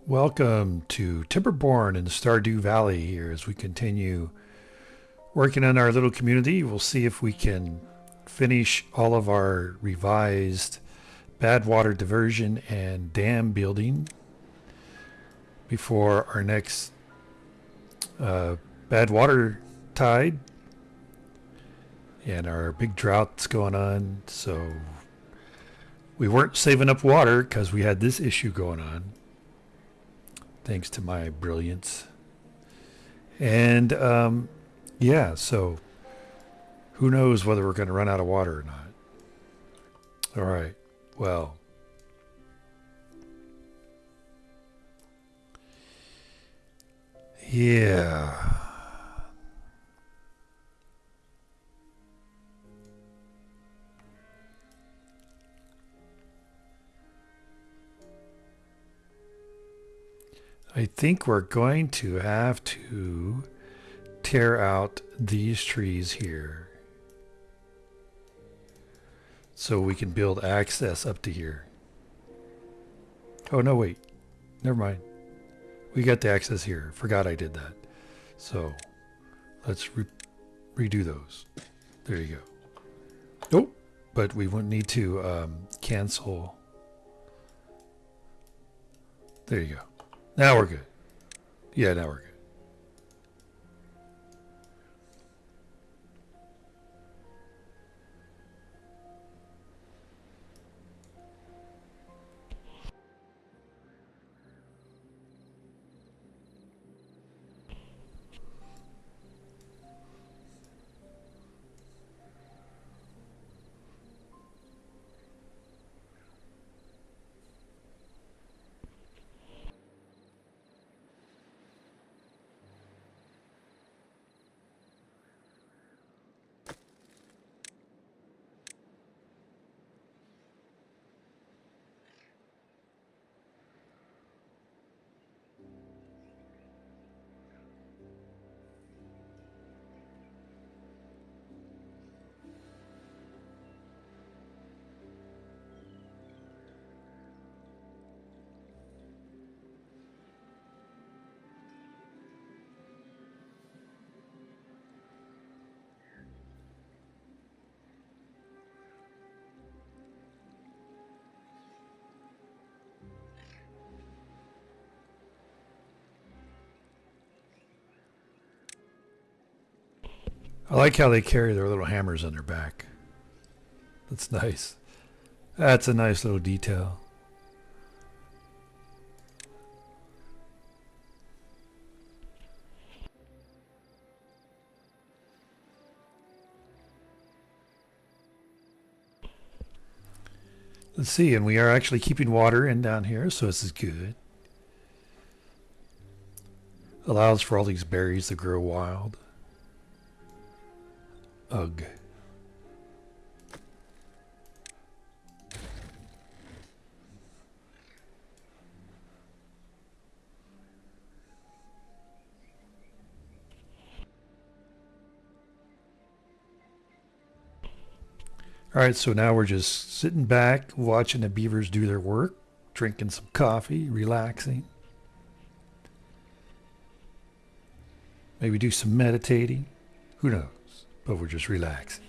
Welcome to Timberborn in the Stardew Valley here as we continue working on our little community. We'll see if we can finish all of our revised bad water diversion and dam building before our next bad water tide and our big drought that's going on. So we weren't saving up water because we had this issue going on, thanks to my brilliance. And yeah, so who knows whether we're going to run out of water or not. All right, well, yeah. I think we're going to have to tear out these trees here so we can build access up to here. Oh, no, wait. Never mind. We got the access here. Forgot I did that. So let's redo those. There you go. Nope. But we wouldn't need to cancel. There you go. Now we're good. Yeah, now we're good. I like how they carry their little hammers on their back. That's nice. That's a nice little detail. Let's see, and we are actually keeping water in down here, so this is good. Allows for all these berries to grow wild. Ugh. All right, so now we're just sitting back, watching the beavers do their work, drinking some coffee, relaxing. Maybe do some meditating. Who knows? But we're just relaxing.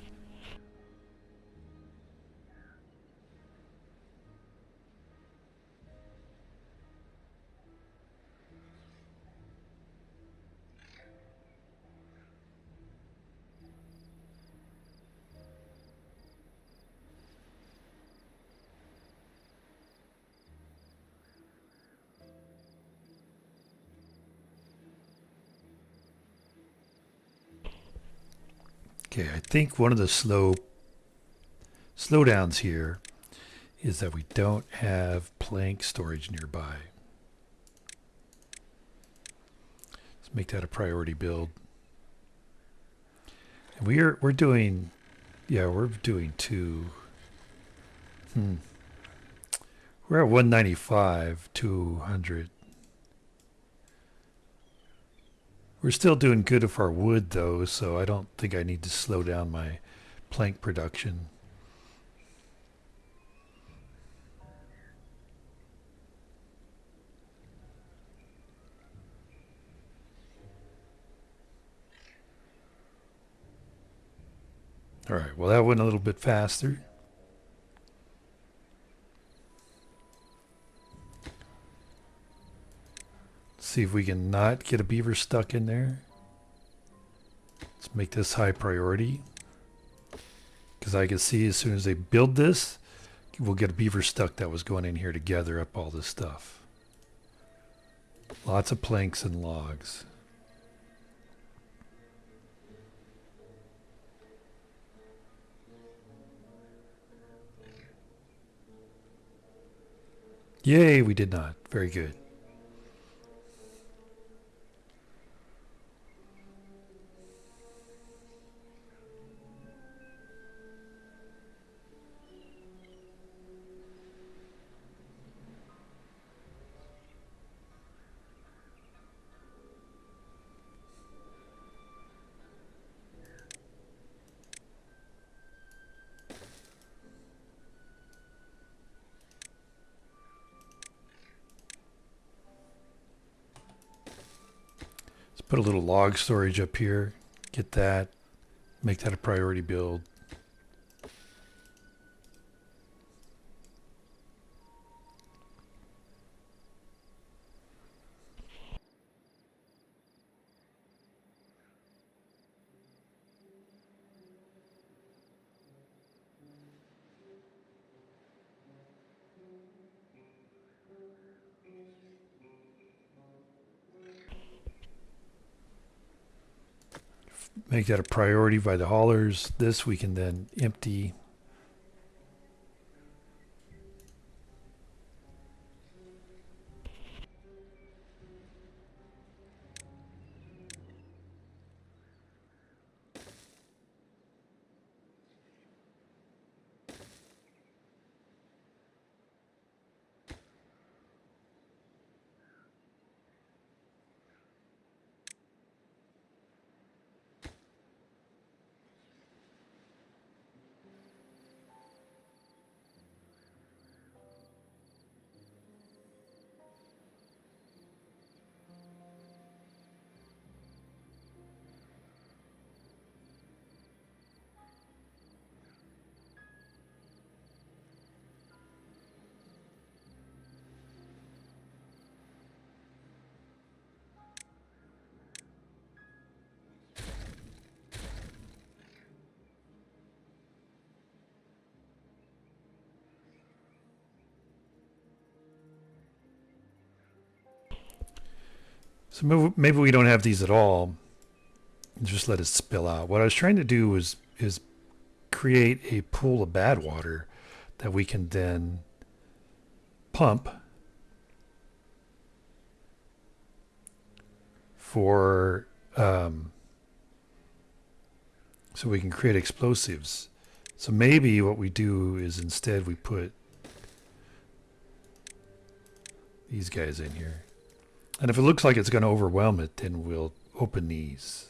Okay, I think one of the slowdowns here is that we don't have plank storage nearby. Let's make that a priority build. And we're doing, yeah, we're doing two. We're at 195, 200. We're still doing good with our wood though, so I don't think I need to slow down my plank production. All right, well, that went a little bit faster. See if we can not get a beaver stuck in there. Let's make this high priority. Because I can see as soon as they build this, we'll get a beaver stuck that was going in here to gather up all this stuff. Lots of planks and logs. Yay, we did not. Very good. Put a little log storage up here. Get that. Make that a priority build. Make that a priority by the haulers. This we can then empty. So maybe we don't have these at all. Just let it spill out. What I was trying to do is create a pool of bad water that we can then pump for so we can create explosives. So maybe what we do is instead we put these guys in here. And if it looks like it's going to overwhelm it, then we'll open these.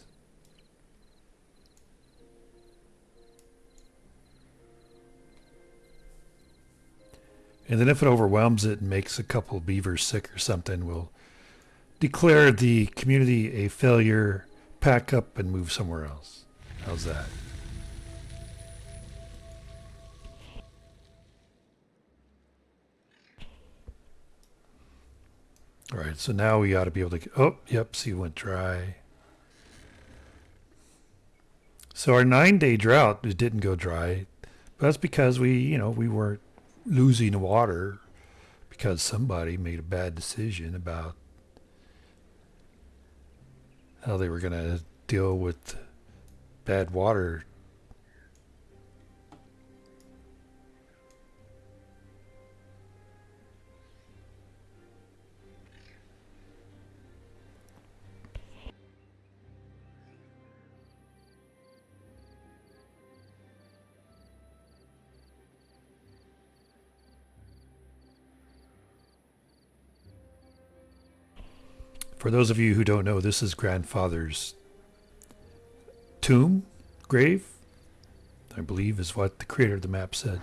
And then if it overwhelms it and makes a couple of beavers sick or something, we'll declare the community a failure, pack up, and move somewhere else. How's that? All right, so now we ought to be able to... Oh, yep, see, it went dry. So our 9-day drought, it didn't go dry. But that's because we weren't losing water because somebody made a bad decision about how they were going to deal with bad water. For those of you who don't know, this is grandfather's tomb, grave, I believe is what the creator of the map said,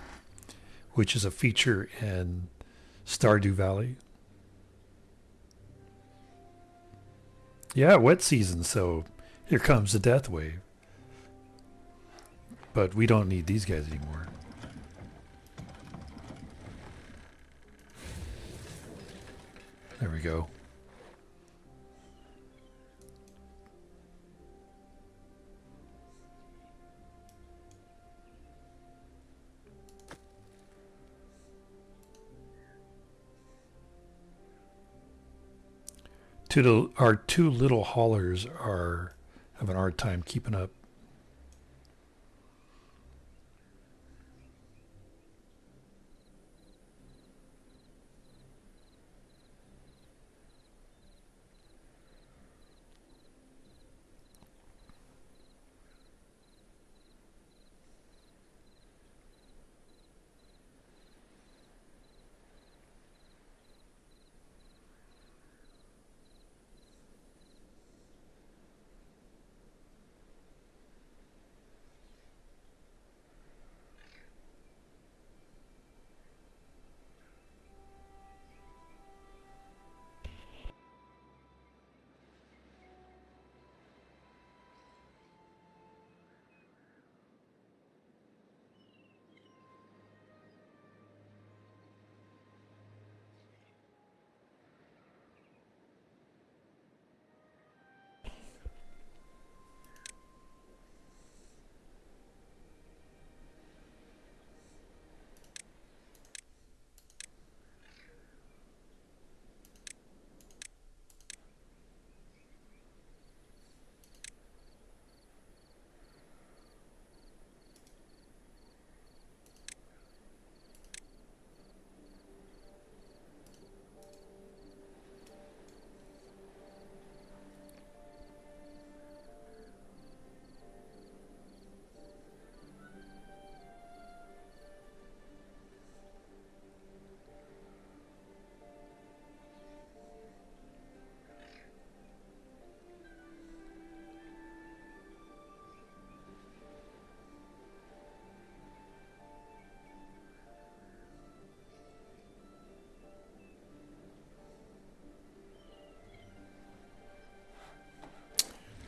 which is a feature in Stardew Valley. Yeah, wet season, so here comes the death wave. but we don't need these guys anymore. There we go. Our two little haulers are having a hard time keeping up.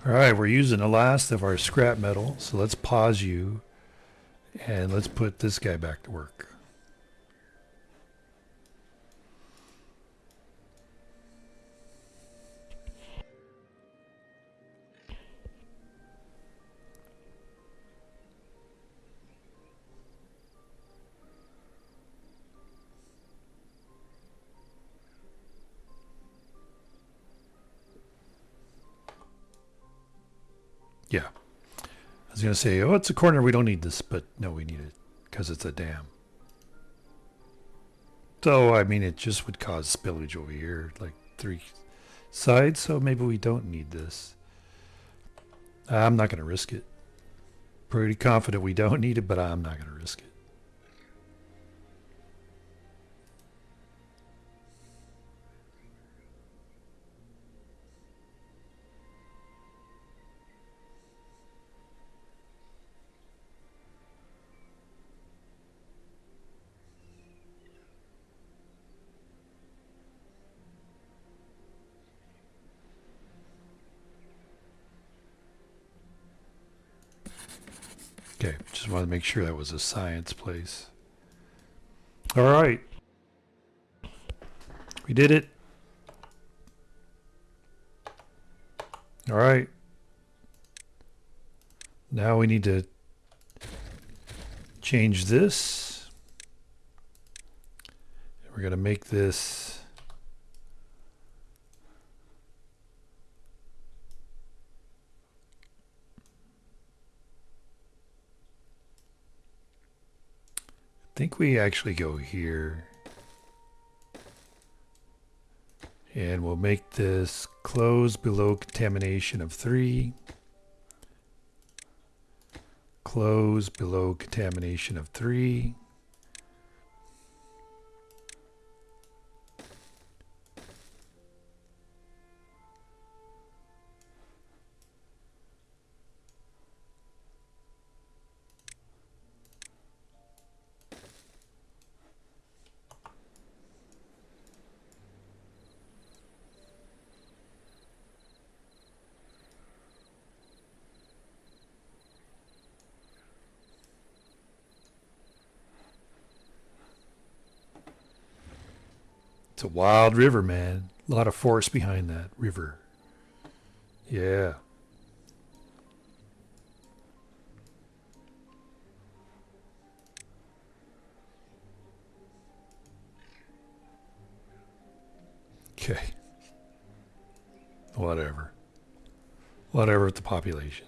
All right, we're using the last of our scrap metal, so let's pause you and let's put this guy back to work. Yeah. I was going to say, oh, it's a corner. We don't need this, but no, we need it because it's a dam. So, I mean, it just would cause spillage over here, like 3 sides, so maybe we don't need this. I'm not going to risk it. Pretty confident we don't need it, but I'm not going to risk it. Okay, just wanted to make sure that was a science place. All right. We did it. All right. Now we need to change this. We're going to make this I think we actually go here. And we'll make this close below contamination of 3. Close below contamination of 3. It's a wild river, man. A lot of force behind that river. Yeah. Okay. Whatever. Whatever with the population.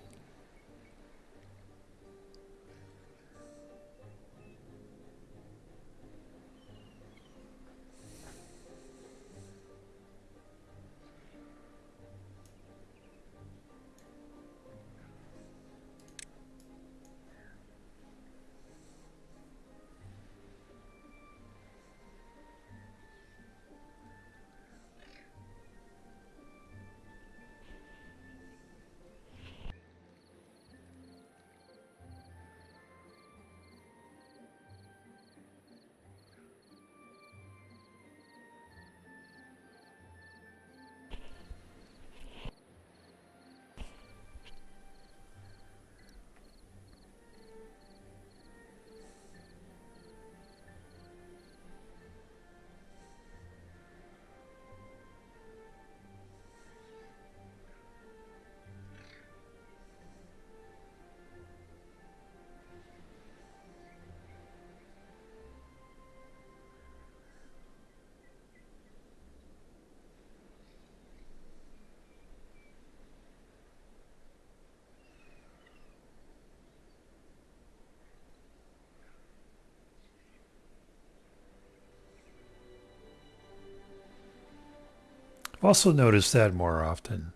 I've also noticed that more often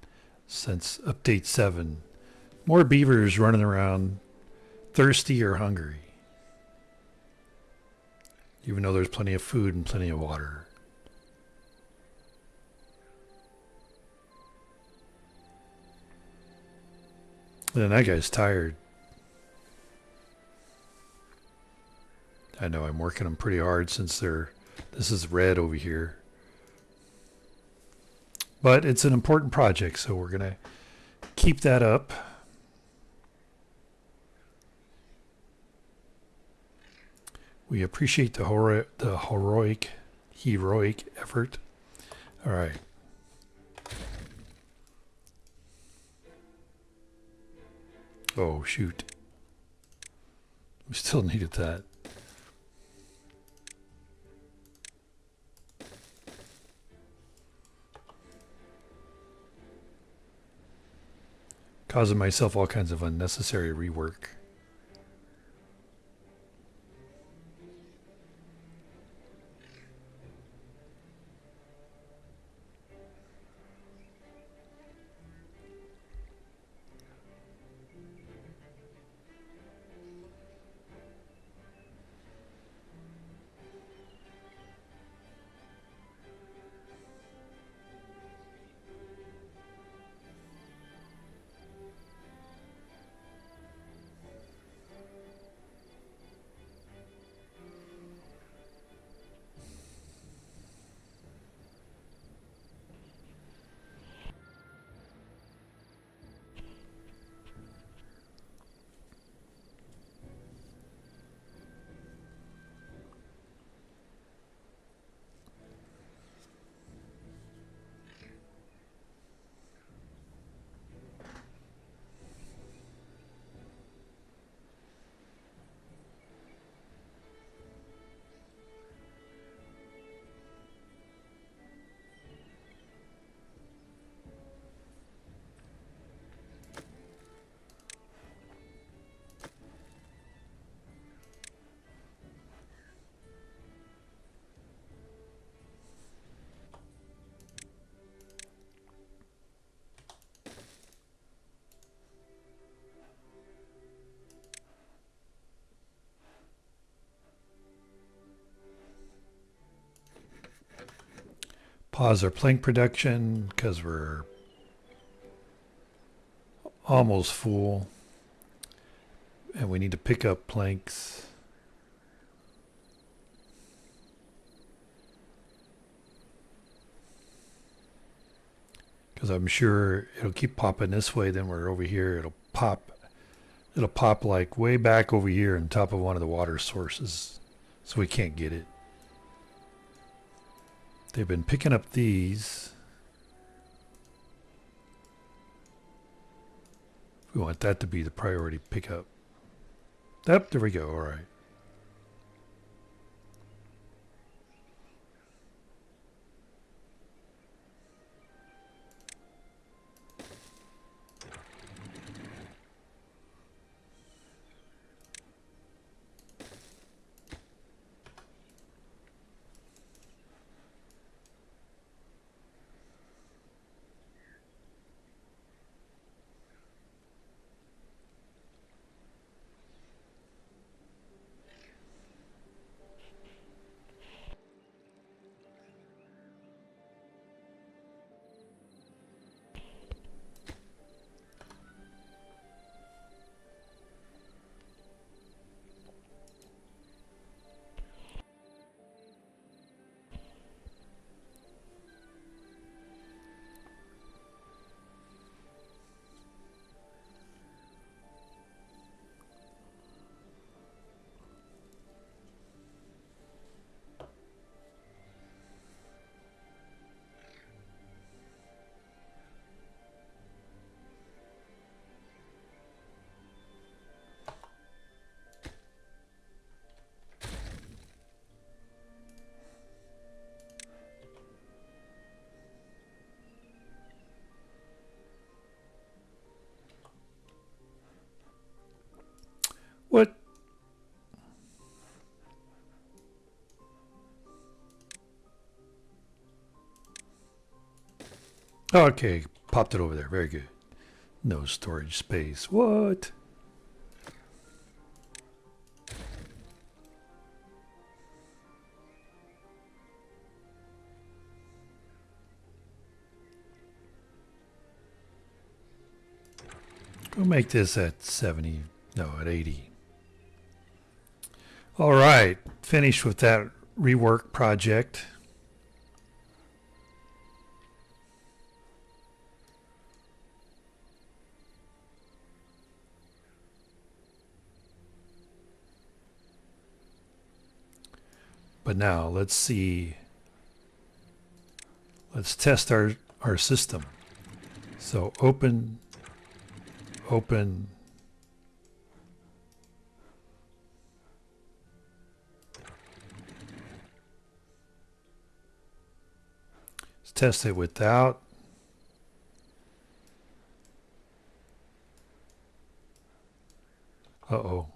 since update 7. More beavers running around thirsty or hungry, even though there's plenty of food and plenty of water. And then that guy's tired. I know I'm working them pretty hard since this is red over here. But it's an important project, so we're going to keep that up. We appreciate the heroic effort. All right. Oh, shoot. We still needed that. Causing myself all kinds of unnecessary rework. Pause our plank production because we're almost full and we need to pick up planks. Because I'm sure it'll keep popping this way, then we're over here, it'll pop like way back over here on top of one of the water sources, so we can't get it. They've been picking up these. We want that to be the priority pickup. Yep, there we go. All right. What? Okay, popped it over there. Very good. No storage space. What? We'll make this at 70. No, at 80. All right. Finished with that rework project. But now let's see. Let's test our system. So open. Let's test it without. Uh-oh.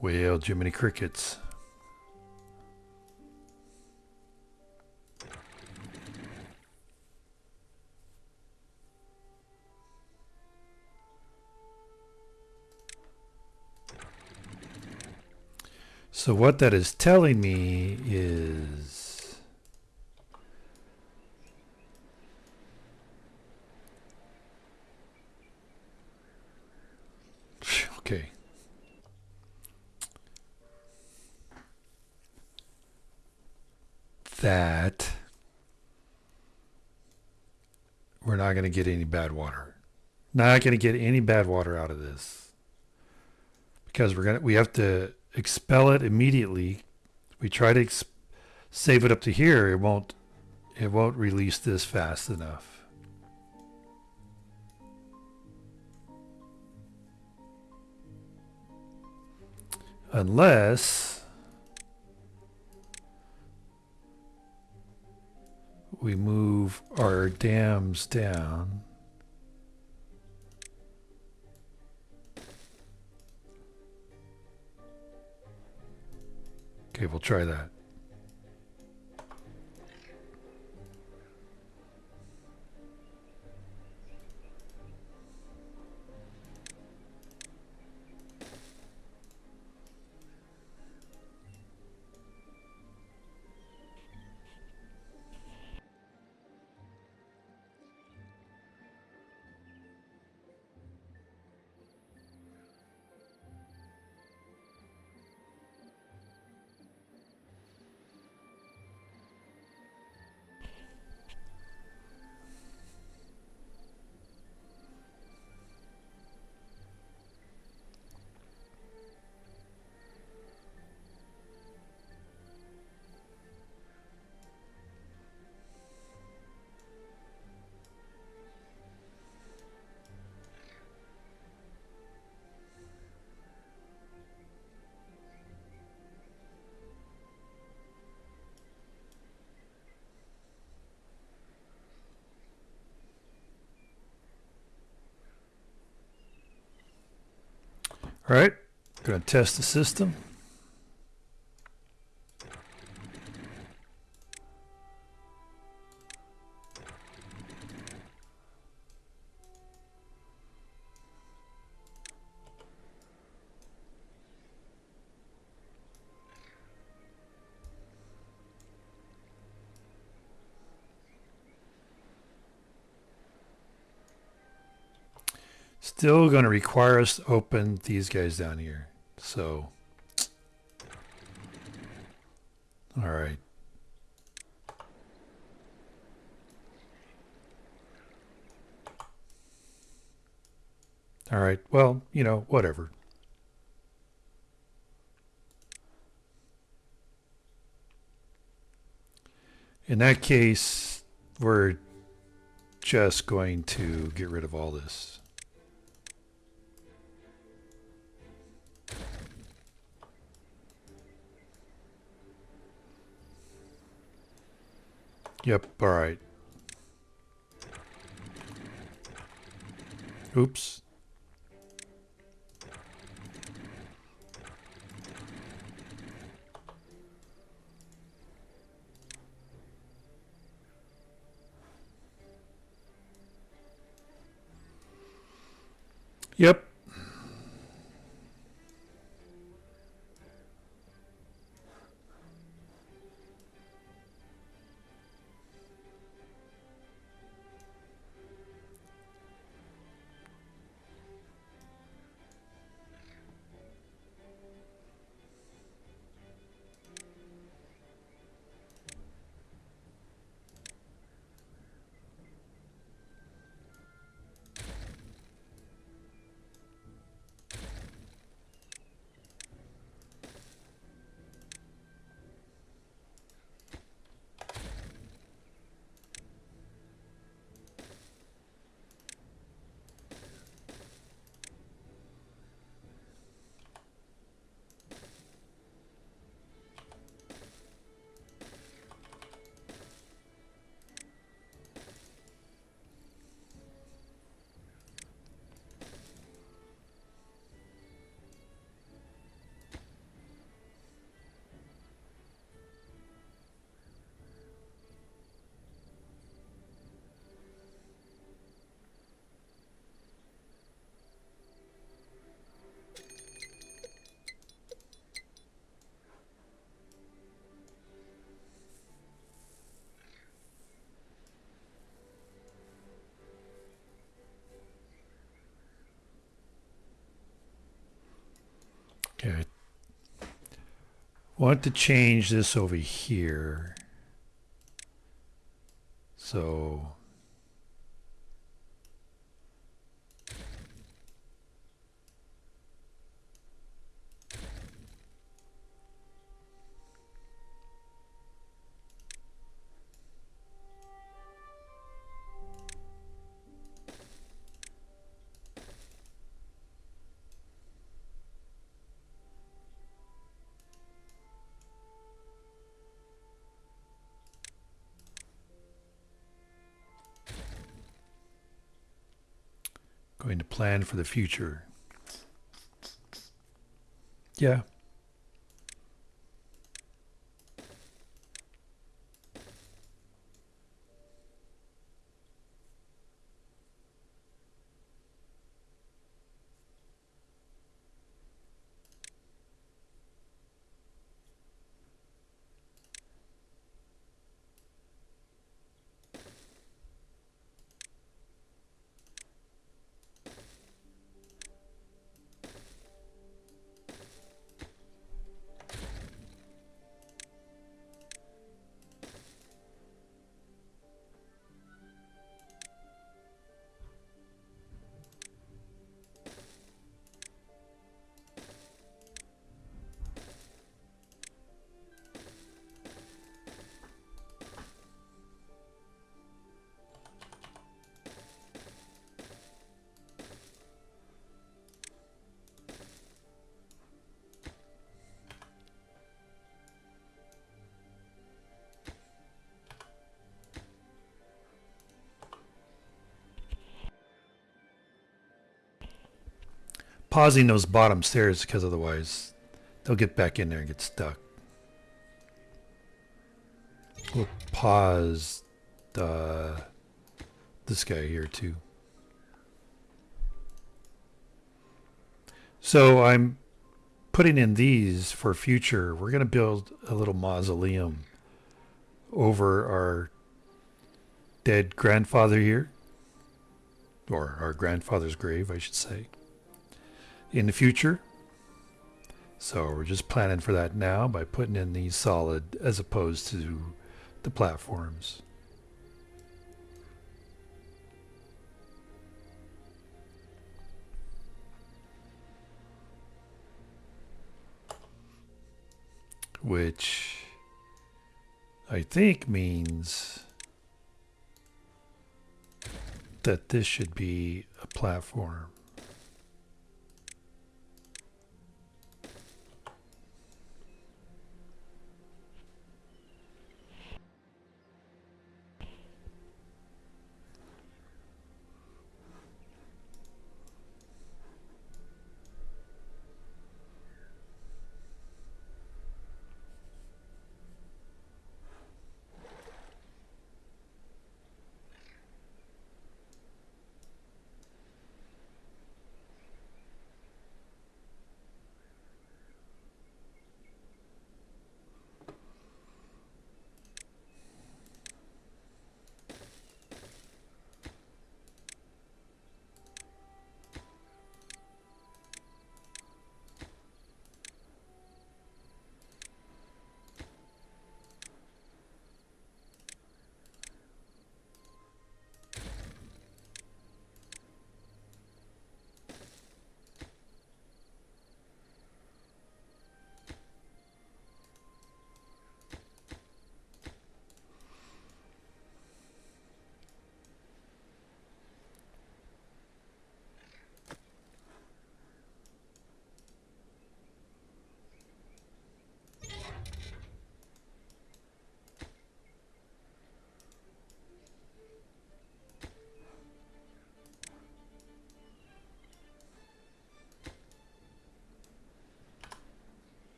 Well, Jiminy Crickets. So what that is telling me is okay. That we're not going to get any bad water. Not going to get any bad water out of this because we have to expel it immediately. We try to save it up to here. It won't release this fast enough. Unless we move our dams down. Okay, we'll try that. All right, gonna test the system. Still going to require us to open these guys down here. So, all right. All right. Well, you know, whatever. In that case, we're just going to get rid of all this. Yep, all right. Oops. Yep. Okay. Want to change this over here. So going to plan for the future. Yeah. pausing those bottom stairs because otherwise they'll get back in there and get stuck. We'll pause this guy here too. So I'm putting in these for future. We're going to build a little mausoleum over our dead grandfather here, or our grandfather's grave, I should say, in the future. So we're just planning for that now by putting in these solid as opposed to the platforms. Which I think means that this should be a platform.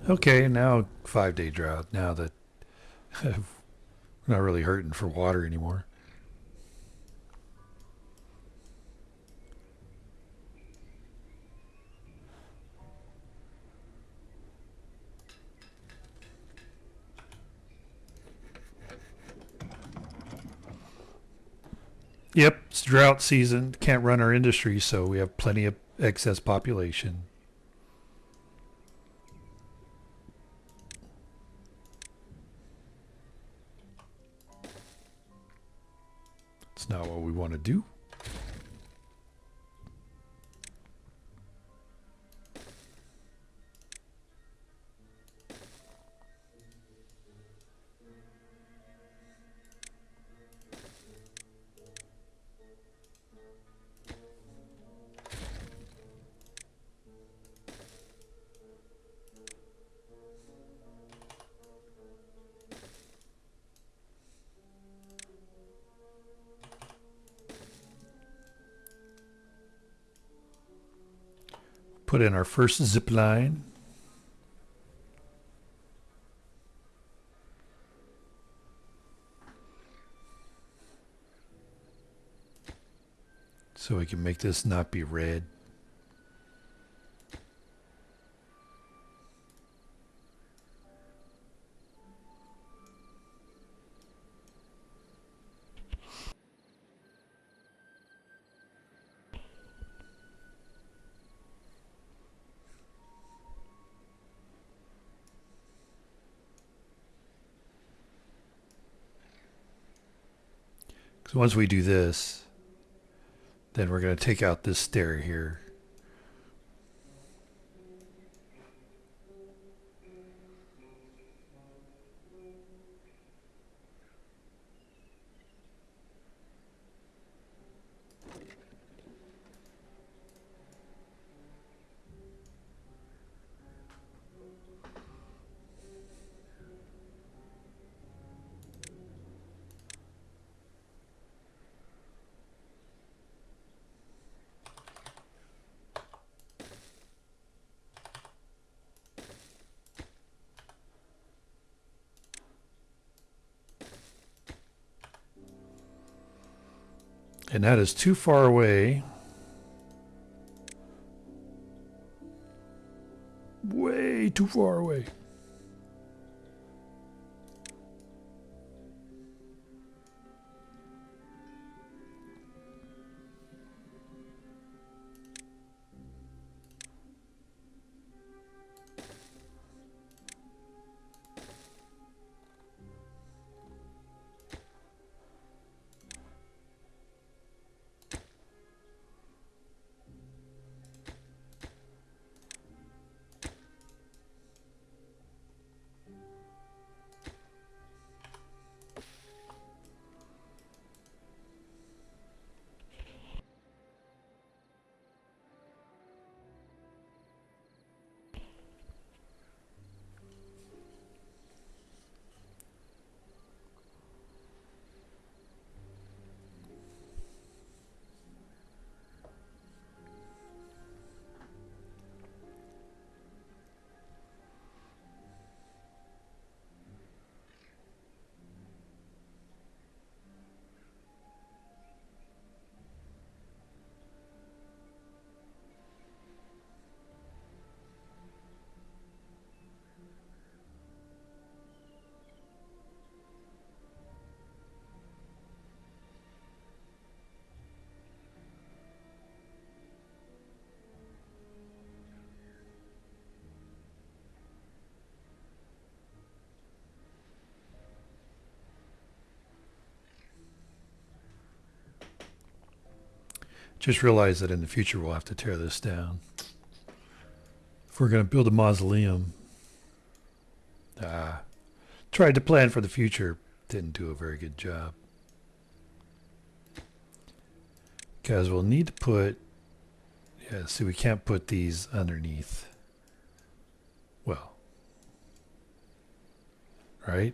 Okay, now 5-day drought. Now that we're not really hurting for water anymore. Yep, it's drought season. Can't run our industry, so we have plenty of excess population. It's not what we want to do. Put in our first zip line. So we can make this not be red. So once we do this, then we're going to take out this stair here. And that is too far away. Way too far away. Just realize that in the future we'll have to tear this down. If we're going to build a mausoleum, tried to plan for the future, didn't do a very good job. Because we'll need to put, yeah, see, we can't put these underneath. Well, right?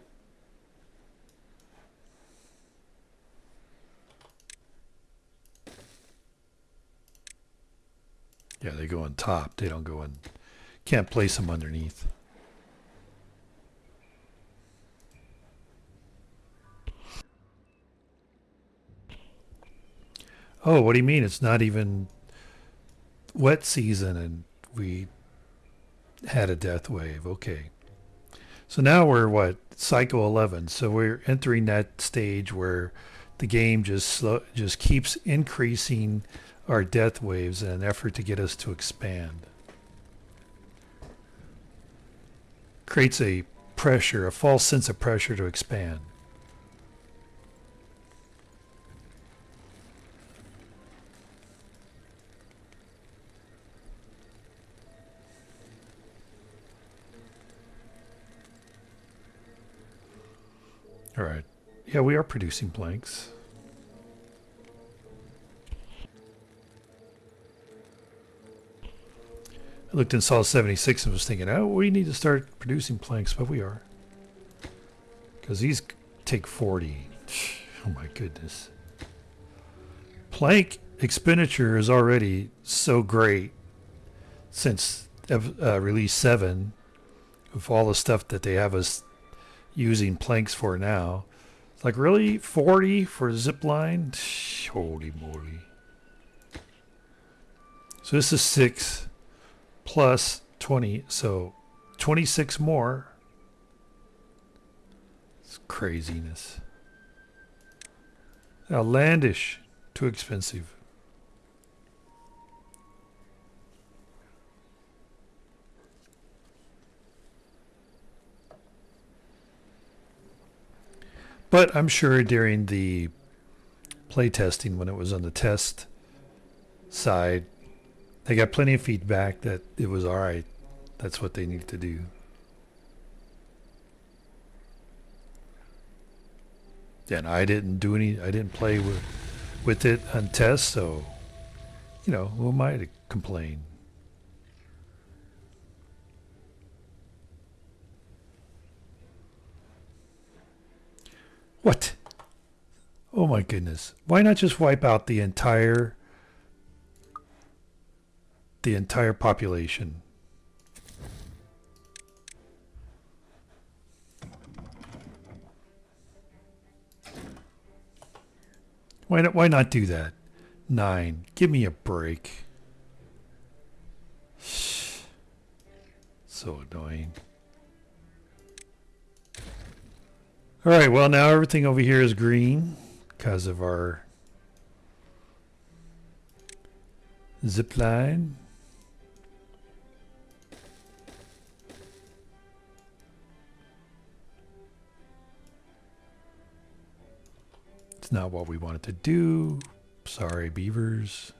Yeah, they go on top. They don't go in. Can't place them underneath. Oh, what do you mean? It's not even wet season and we had a death wave. Okay. So now we're what? Cycle 11. So we're entering that stage where the game just keeps increasing our death waves in an effort to get us to expand. Creates a pressure, a false sense of pressure to expand. All right. Yeah, we are producing planks. I looked and saw 76 and was thinking, oh, we need to start producing planks, but we are. Because these take 40. Oh my goodness. Plank expenditure is already so great since release 7 of all the stuff that they have us using planks for now. It's like, really? 40 for zipline? Holy moly. So this is 6 plus 20, so 26 more. It's craziness. Outlandish. Too expensive. But I'm sure during the play testing when it was on the test side. They got plenty of feedback that it was all right. That's what they needed to do. And I didn't do any. I didn't play with it on test, so you know, who am I to complain? What? Oh my goodness! Why not just wipe out the entire population? Why not do that? 9. Give me a break. So annoying. All right, well now everything over here is green because of our zip line. It's not what we wanted to do. Sorry, beavers.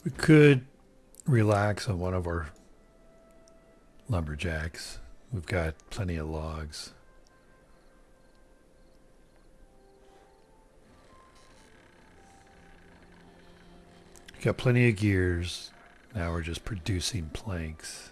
We could relax on one of our lumberjacks. We've got plenty of logs. We've got plenty of gears. Now we're just producing planks.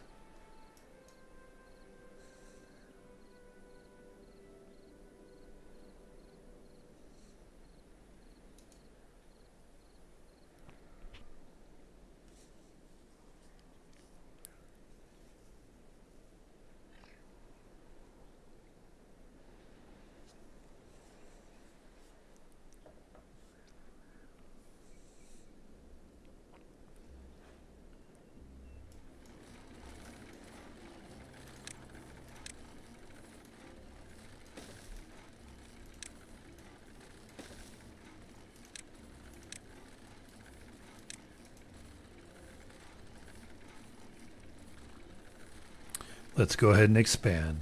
Let's go ahead and expand.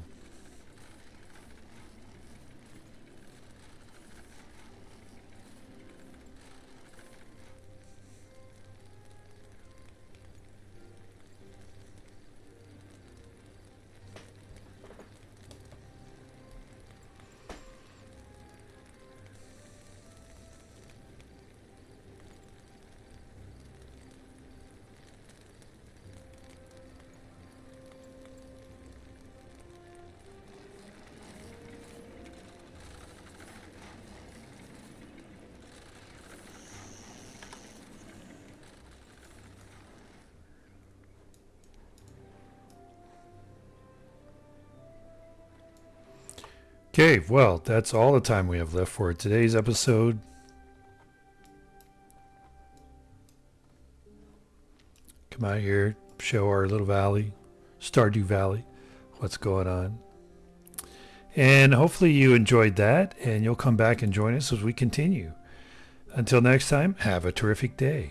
Okay, well, that's all the time we have left for today's episode. Come out here, show our little valley, Stardew Valley, what's going on. And hopefully you enjoyed that, and you'll come back and join us as we continue. Until next time, have a terrific day.